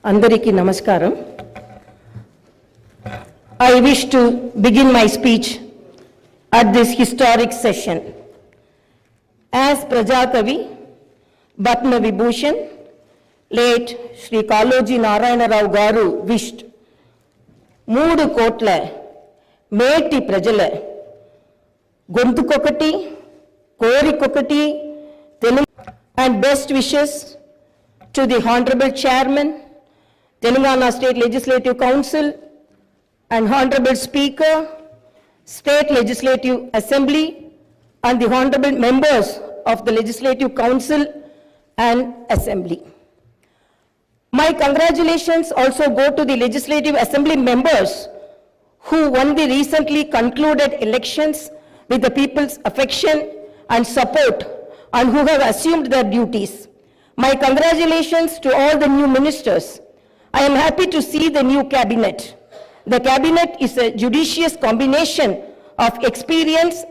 Andariki Namaskaram. I wish to begin my speech at this historic session. As Prajakavi, Batma Vibhushan, late Shri Kaloji Narayana Rao Garu wished, Moodu Kotla, Meti Prajala, Gontukokati, Korikokati, Telugu, and best wishes to the Honorable Chairman, Telangana State Legislative Council, and Honorable Speaker, State Legislative Assembly, and the Honorable Members of the Legislative Council and Assembly. My congratulations also go to the Legislative Assembly members who won the recently concluded elections with the people's affection and support and who have assumed their duties. My congratulations to all the new ministers. I am happy to see the new cabinet. The cabinet is a judicious combination of experience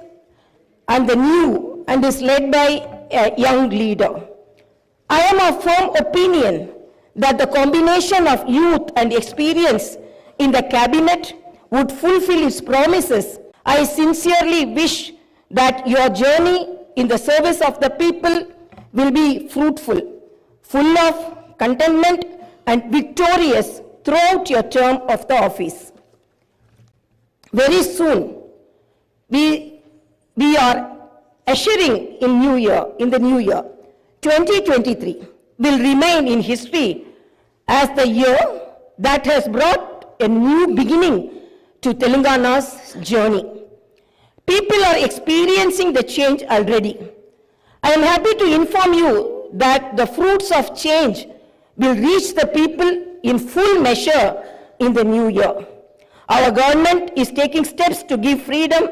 and the new and is led by a young leader. I am of firm opinion that the combination of youth and experience in the cabinet would fulfill its promises. I sincerely wish that your journey in the service of the people will be fruitful, full of contentment and victorious throughout your term of the office. Very soon, we are ushering in the new year. 2023 will remain in history as the year that has brought a new beginning to Telangana's journey. People are experiencing the change already. I am happy to inform you that the fruits of change will reach the people in full measure in the new year. Our government is taking steps to give freedom,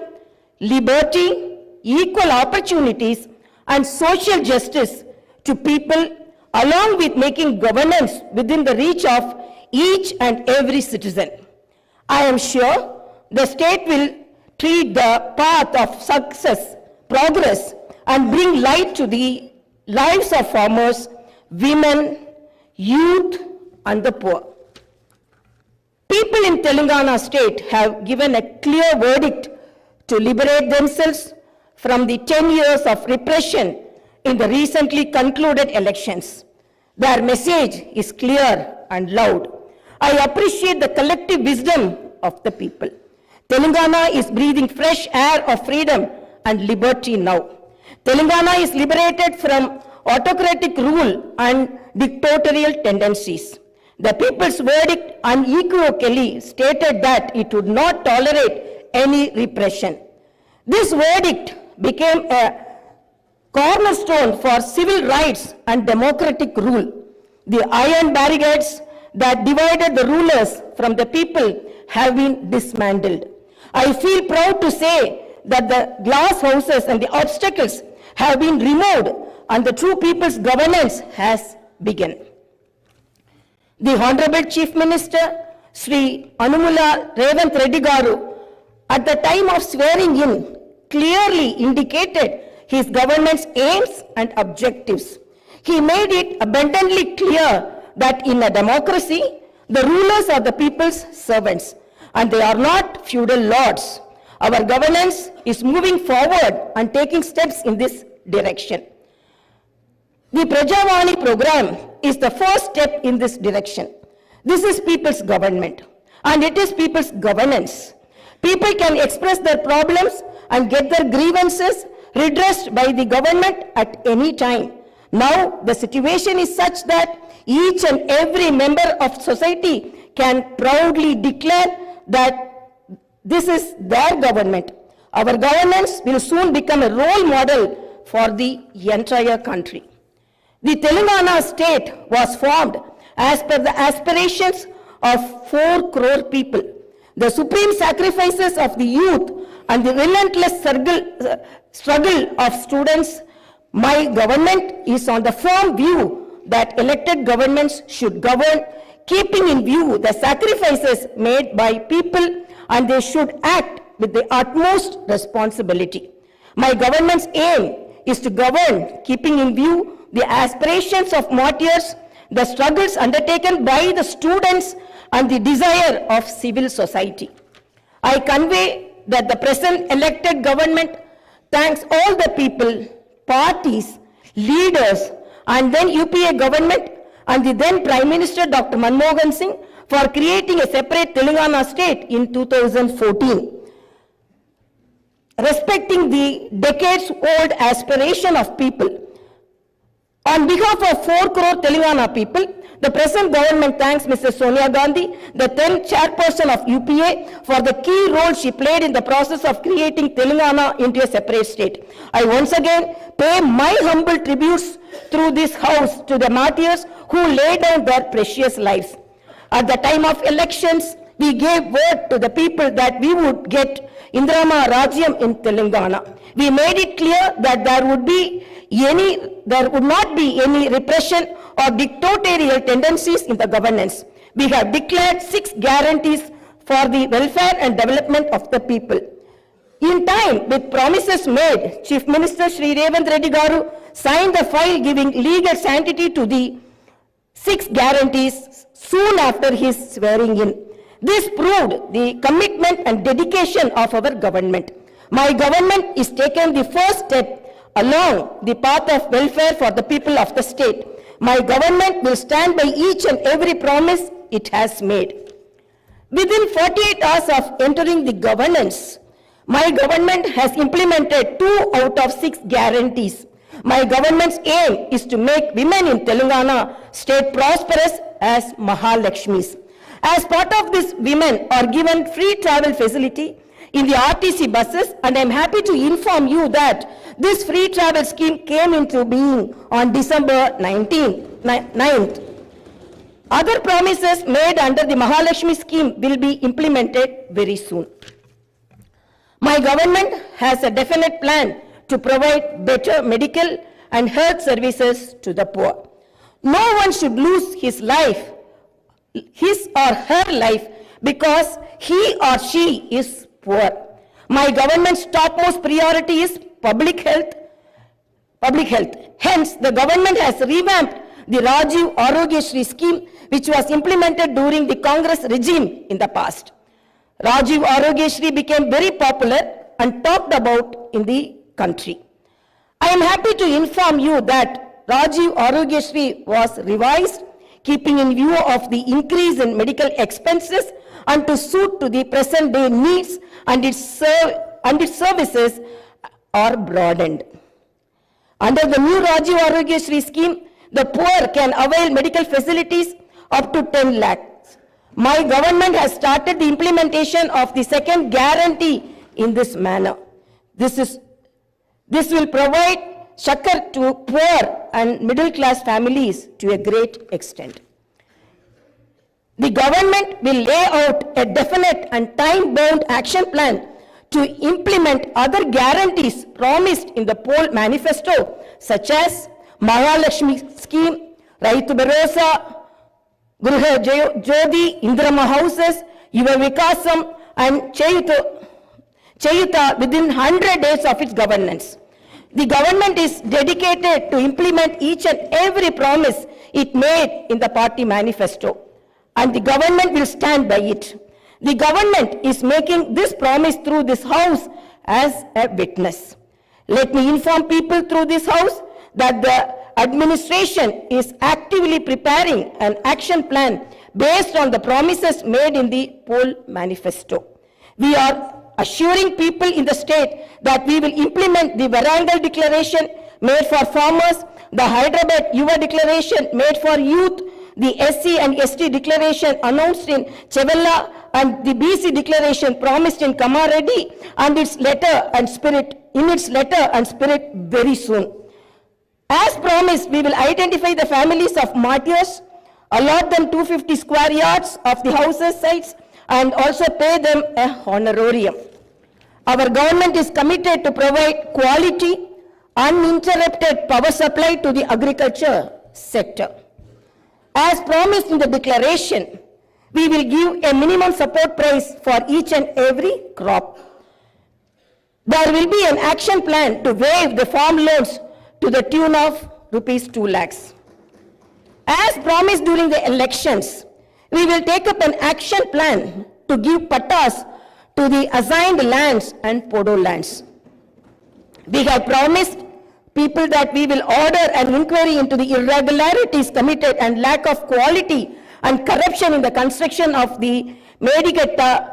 liberty, equal opportunities, and social justice to people, along with making governance within the reach of each and every citizen. I am sure the state will tread the path of success, progress, and bring light to the lives of farmers, women, youth, and the poor. People in Telangana state have given a clear verdict to liberate themselves from the 10 years of repression in the recently concluded elections. Their message is clear and loud. I appreciate the collective wisdom of the people. Telangana is breathing fresh air of freedom and liberty now. Telangana is liberated from autocratic rule and dictatorial tendencies. The people's verdict unequivocally stated that it would not tolerate any repression. This verdict became a cornerstone for civil rights and democratic rule. The iron barricades that divided the rulers from the people have been dismantled. I feel proud to say that the glass houses and the obstacles have been removed and the true people's governance has begun. The Honorable Chief Minister, Sri Revanth Reddy Garu, at the time of swearing in, clearly indicated his government's aims and objectives. He made it abundantly clear that in a democracy, the rulers are the people's servants and they are not feudal lords. Our governance is moving forward and taking steps in this direction. The Prajavani program is the first step in this direction. This is people's government and it is people's governance. People can express their problems and get their grievances redressed by the government at any time. Now the situation is such that each and every member of society can proudly declare that this is their government. Our governance will soon become a role model for the entire country. The Telangana state was formed as per the aspirations of 4 crore people. The supreme sacrifices of the youth and the relentless struggle of students, my government is on the firm view that elected governments should govern, keeping in view the sacrifices made by people, and they should act with the utmost responsibility. My government's aim is to govern, keeping in view the aspirations of martyrs the struggles undertaken by the students and the desire of civil society. I convey that the present elected government thanks all the people, parties, leaders, and then UPA government and the then Prime Minister Dr. Manmohan Singh for creating a separate Telangana state in 2014. Respecting the decades-old aspiration of people, on behalf of 4 crore Telangana people, the present government thanks Mrs. Sonia Gandhi, the then chairperson of UPA, for the key role she played in the process of creating Telangana into a separate state. I once again pay my humble tributes through this house to the martyrs who laid down their precious lives. At the time of elections, we gave word to the people that we would get Indrama Rajyam in Telangana. We made it clear that there would not be any repression or dictatorial tendencies in the governance. We have declared 6 guarantees for the welfare and development of the people. In time, with promises made, Chief Minister Shri Revanth Reddy Garu signed the file giving legal sanctity to the 6 guarantees soon after his swearing in. This proved the commitment and dedication of our government. My government is taking the first step along the path of welfare for the people of the state. My government will stand by each and every promise it has made. Within 48 hours of entering the governance, my government has implemented 2 out of 6 guarantees. My government's aim is to make women in Telangana state prosperous as Mahalakshmis. As part of this, women are given free travel facility in the RTC buses, and I am happy to inform you that this free travel scheme came into being on December 9th. Other promises made under the Mahalakshmi scheme will be implemented very soon. My government has a definite plan to provide better medical and health services to the poor. No one should lose his or her life because he or she is poor. My government's topmost priority is public health. Hence, the government has revamped the Rajiv Arogyashri scheme, which was implemented during the Congress regime in the past. Rajiv Arogyashri became very popular and talked about in the country. I am happy to inform you that Rajiv Arogyashri was revised, keeping in view of the increase in medical expenses and to suit to the present day needs, and its services are broadened. Under the new Rajiv Arogyashri scheme, the poor can avail medical facilities up to 10 lakhs. My government has started the implementation of the second guarantee in this manner. This will provide Shakar to poor and middle class families to a great extent. The government will lay out a definite and time-bound action plan to implement other guarantees promised in the poll manifesto, such as Mahalakshmi scheme, Raitu Bharosa, Gruha Jyoti, Indrama houses, Yuva Vikasam, and Chayuta within 100 days of its governance. The government is dedicated to implement each and every promise it made in the party manifesto, and the government will stand by it. The government is making this promise through this house as a witness. Let me inform people through this house that the administration is actively preparing an action plan based on the promises made in the poll manifesto. We are assuring people in the state that we will implement the Varangal declaration made for farmers, the Hyderabad Yuva declaration made for youth, the SC and ST declaration announced in Chevella, and the BC declaration promised in Kamareddy, and its letter and spirit very soon. As promised, we will identify the families of martyrs, allot them 250 square yards of the houses sites, and also pay them a honorarium. Our government is committed to provide quality, uninterrupted power supply to the agriculture sector. As promised in the declaration, we will give a minimum support price for each and every crop. There will be an action plan to waive the farm loans to the tune of rupees 2 lakhs. As promised during the elections, we will take up an action plan to give pattas to the assigned lands and podo lands. We have promised people that we will order an inquiry into the irregularities committed and lack of quality and corruption in the construction of the Medigatta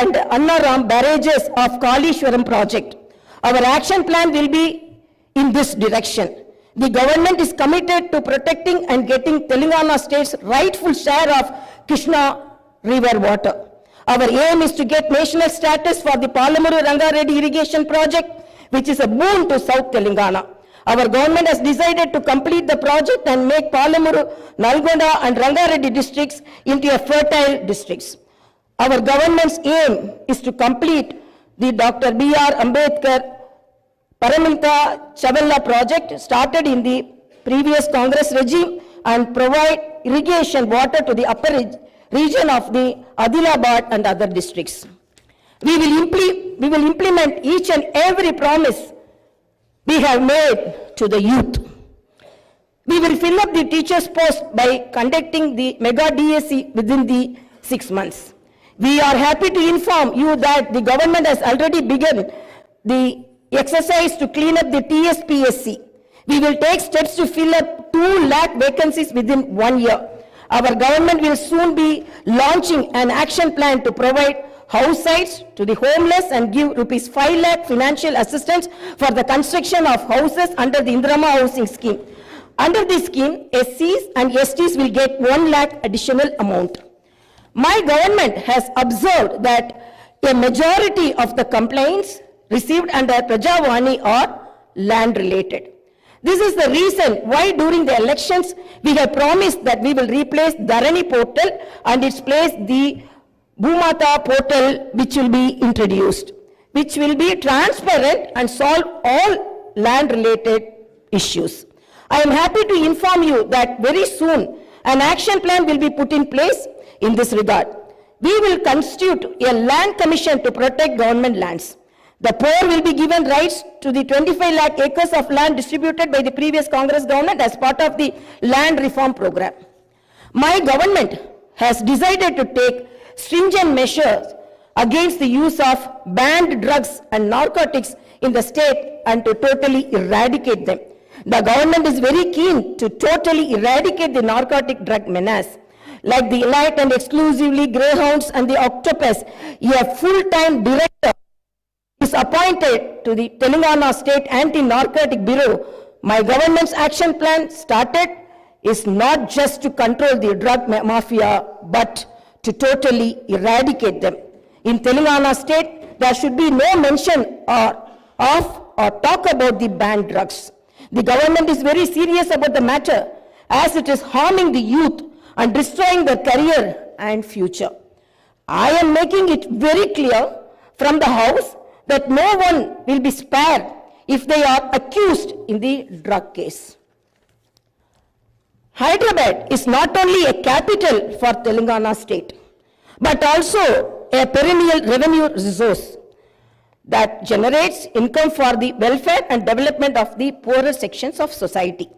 and Annaram barrages of Kalishwaram project. Our action plan will be in this direction. The government is committed to protecting and getting Telangana state's rightful share of Krishna river water. Our aim is to get national status for the Palamuru Rangareddy irrigation project, which is a boon to South Telangana. Our government has decided to complete the project and make Palamuru, Nalgonda and Rangareddy districts into a fertile districts. Our government's aim is to complete the Dr. B.R. Ambedkar Paramilka Chavalla project started in the previous Congress regime and provide irrigation water to the upper region of the Adilabad and other districts. We will implement each and every promise we have made to the youth. We will fill up the teachers' post by conducting the mega DSC within the 6 months. We are happy to inform you that the government has already begun the exercise to clean up the TSPSC. We will take steps to fill up 2 lakh vacancies within 1 year. Our government will soon be launching an action plan to provide house sites to the homeless and give rupees 5 lakh financial assistance for the construction of houses under the Indirama housing scheme. Under this scheme, SCs and STs will get 1 lakh additional amount. My government has observed that a majority of the complaints received under Prajavani are land related. This is the reason why during the elections we have promised that we will replace Dharani portal and its place the Bhumata portal, which will be introduced, which will be transparent and solve all land related issues. I am happy to inform you that very soon an action plan will be put in place in this regard. We will constitute a land commission to protect government lands. The poor will be given rights to the 25 lakh acres of land distributed by the previous Congress government as part of the land reform program. My government has decided to take stringent measures against the use of banned drugs and narcotics in the state and to totally eradicate them. The government is very keen to totally eradicate the narcotic drug menace. Like the elite and exclusively greyhounds and the octopus, a full-time director is appointed to the Telangana State Anti-Narcotic Bureau. My government's action plan started is not just to control the drug mafia, but to totally eradicate them. In Telangana State, there should be no mention of or talk about the banned drugs. The government is very serious about the matter as it is harming the youth and destroying their career and future. I am making it very clear from the House that no one will be spared if they are accused in the drug case. Hyderabad is not only a capital for Telangana state, but also a perennial revenue resource that generates income for the welfare and development of the poorer sections of society.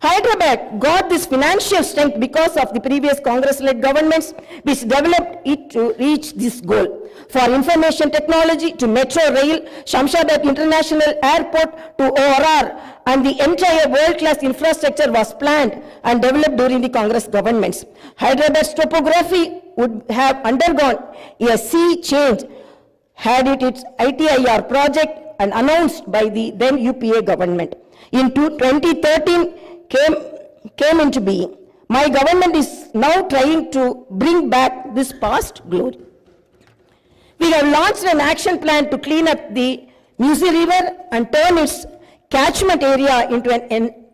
Hyderabad got this financial strength because of the previous Congress-led governments which developed it to reach this goal. For information technology to metro rail, Shamshabad International Airport to ORR, and the entire world-class infrastructure was planned and developed during the Congress governments. Hyderabad's topography would have undergone a sea change had it its ITIR project and announced by the then UPA government. In 2013, came into being. My government is now trying to bring back this past glory. We have launched an action plan to clean up the Musi River and turn its catchment area into an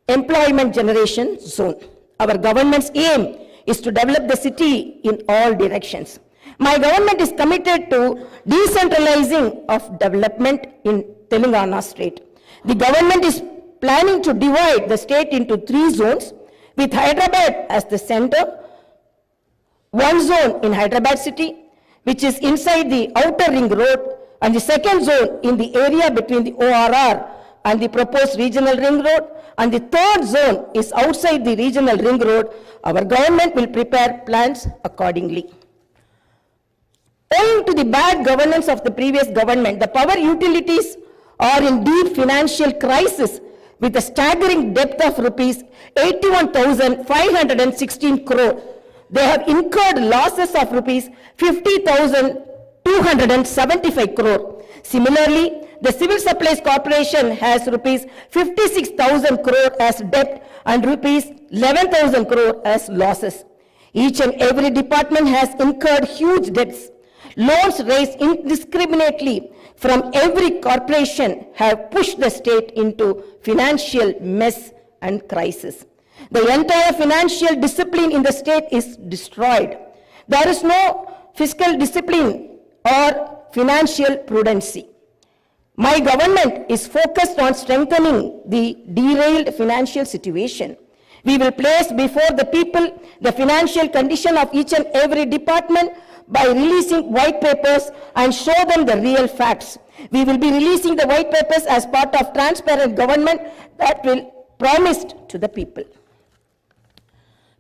employment generation zone. Our government's aim is to develop the city in all directions. My government is committed to decentralizing of development in Telangana state. The government is planning to divide the state into 3 zones with Hyderabad as the center. One zone in Hyderabad city, which is inside the outer ring road, and the second zone in the area between the ORR and the proposed regional ring road, and the third zone is outside the regional ring road, our government will prepare plans accordingly. Owing to the bad governance of the previous government, the power utilities are in deep financial crisis with a staggering debt of rupees 81,516 crore. They have incurred losses of rupees 50,275 crore. Similarly, the Civil Supplies Corporation has rupees 56,000 crore as debt and rupees 11,000 crore as losses. Each and every department has incurred huge debts. Loans raised indiscriminately from every corporation have pushed the state into financial mess and crisis. The entire financial discipline in the state is destroyed. There is no fiscal discipline or financial prudency. My government is focused on strengthening the derailed financial situation. We will place before the people the financial condition of each and every department by releasing white papers and show them the real facts. We will be releasing the white papers as part of transparent government that will promised to the people.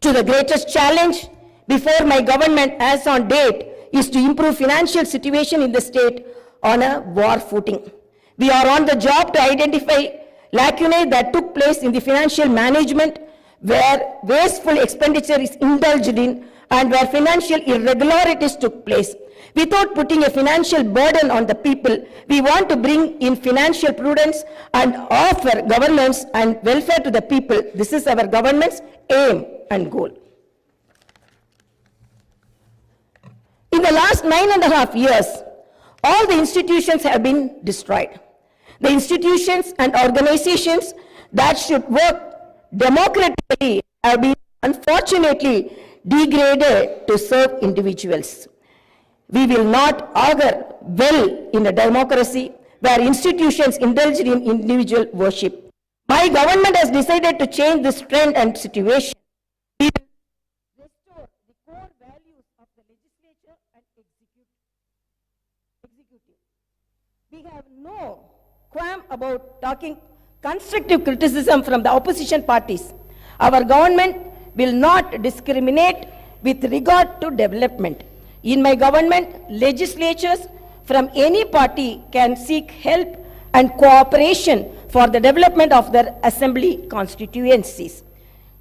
To the greatest challenge before my government as on date is to improve financial situation in the state on a war footing. We are on the job to identify lacunae that took place in the financial management where wasteful expenditure is indulged in and where financial irregularities took place. Without putting a financial burden on the people, we want to bring in financial prudence and offer governance and welfare to the people. This is our government's aim and goal. In the last 9.5 years, all the institutions have been destroyed. The institutions and organizations that should work democratically have been unfortunately degraded to serve individuals. We will not augur well in a democracy where institutions indulge in individual worship. My government has decided to change this trend and situation. We will restore the core values of the legislature and executive. We have no qualm about talking constructive criticism from the opposition parties. Our government will not discriminate with regard to development. In my government, legislatures from any party can seek help and cooperation for the development of their assembly constituencies.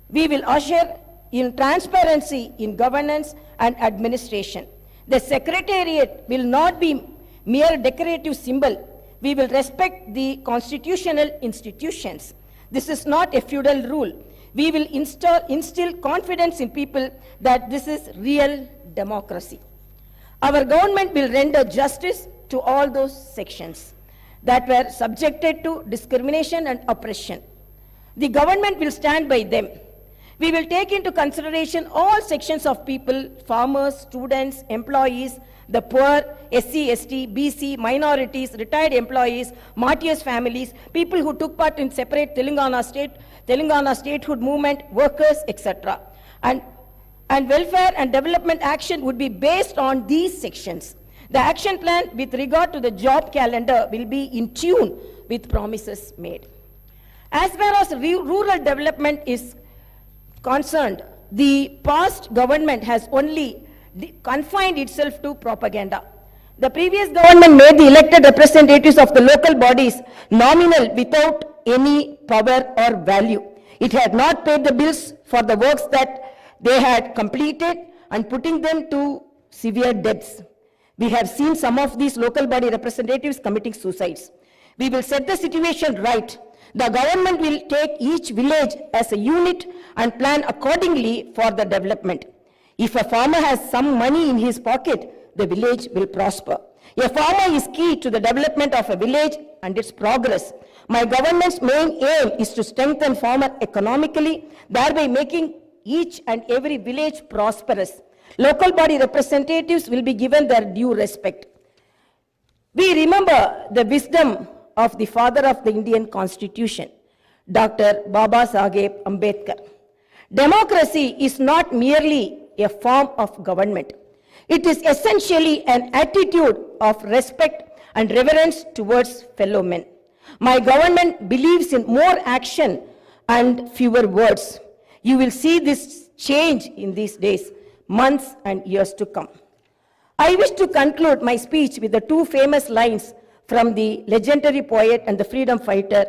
We will usher in transparency in governance and administration. The secretariat will not be mere decorative symbol. We will respect the constitutional institutions. This is not a feudal rule. We will instill confidence in people that this is real democracy. Our government will render justice to all those sections that were subjected to discrimination and oppression. The government will stand by them. We will take into consideration all sections of people, farmers, students, employees, the poor, SC, ST, BC, minorities, retired employees, martyrs' families, people who took part in separate Telangana statehood movement, workers, etc. And welfare and development action would be based on these sections. The action plan with regard to the job calendar will be in tune with promises made. As far as rural development is concerned, the past government has only confined itself to propaganda. The previous government made the elected representatives of the local bodies nominal without any power or value. It had not paid the bills for the works that they had completed and putting them to severe debts. We have seen some of these local body representatives committing suicides. We will set the situation right. The government will take each village as a unit and plan accordingly for the development. If a farmer has some money in his pocket, the village will prosper. A farmer is key to the development of a village and its progress. My government's main aim is to strengthen farmer economically, thereby making each and every village prosperous. Local body representatives will be given their due respect. We remember the wisdom of the father of the Indian Constitution, Dr. Baba Saheb Ambedkar. Democracy is not merely a form of government. It is essentially an attitude of respect and reverence towards fellow men. My government believes in more action and fewer words. You will see this change in these days, months and years to come. I wish to conclude my speech with the two famous lines from the legendary poet and the freedom fighter,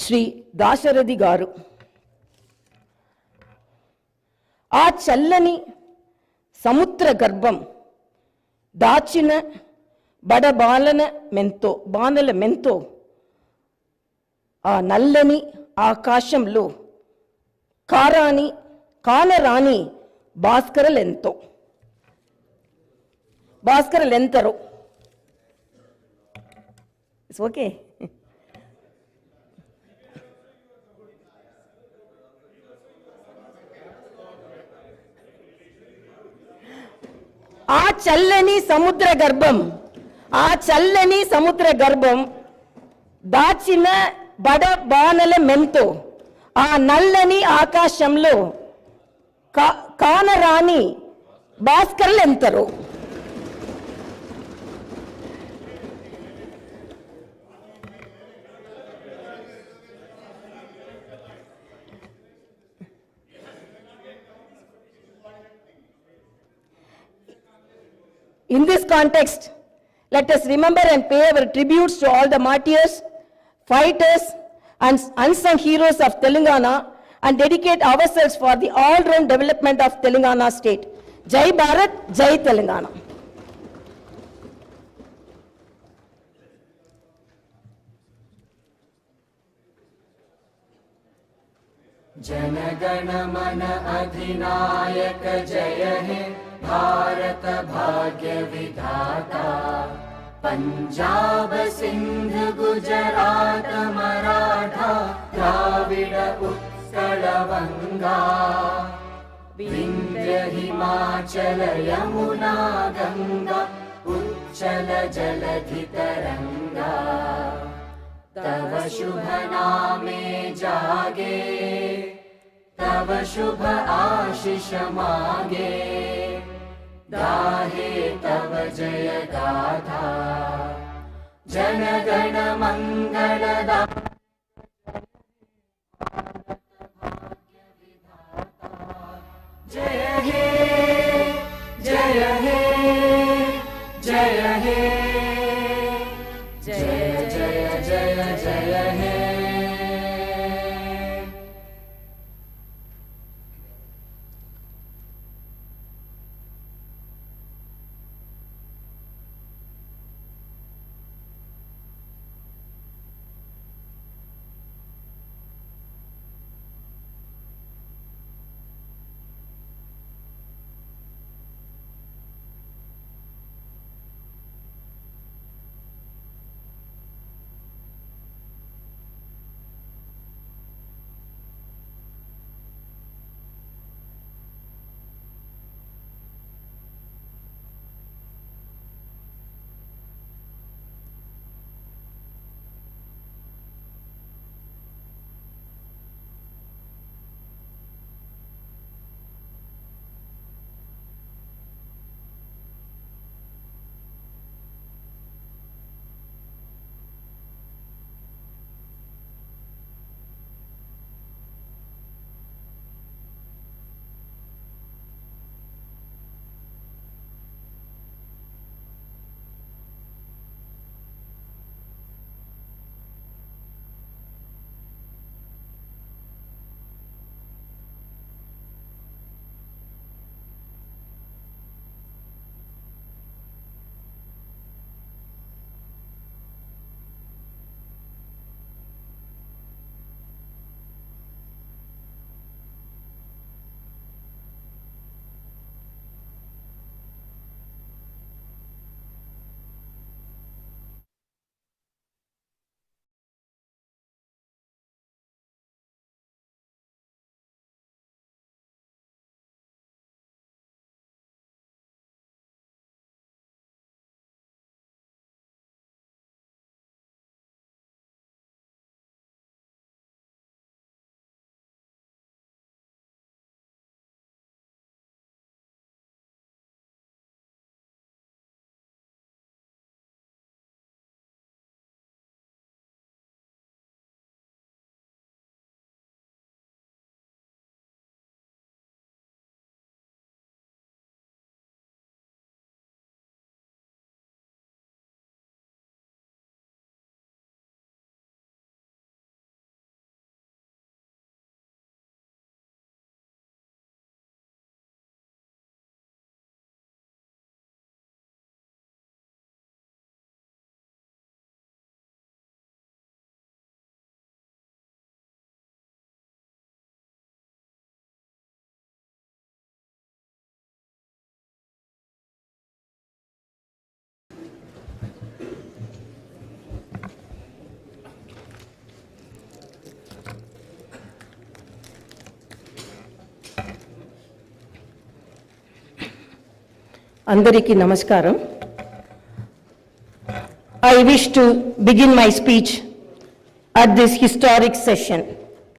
Sri Dasharathy Garu. ఆ చల్లని సముద్ర గర్భం దాచిన బడబాలన మెంతో బాణల మెంతో ఆ నల్లని ఆకాశంలో కానరాని భాస్కరలెంతరో it's okay. ఆ చల్లని సముద్ర గర్భం దాచిన బడబానల మెంతో ఆ నల్లని ఆకాశంలో కానరాని భాస్కరులెంతరో. In this context, let us remember and pay our tributes to all the martyrs, fighters, and unsung heroes of Telangana and dedicate ourselves for the all-round development of Telangana state. Jai Bharat, Jai Telangana. जनगण मन अधिनायक जय हे भारत भाग्य विधाता। पंजाब सिंध गुजरात मराठा द्राविड उत्कल वंगा विंध्य हिमाचल यमुना गंगा उच्चल जलधि तरंगा। तव शुभ नामे जागे तव शुभ आशीष मागे गाहे तव जय गाथा। जन गण मंगलदा जय हे जय हे जय हे जय जय जय जय हे। Andariki namaskaram. I wish to begin my speech at this historic session.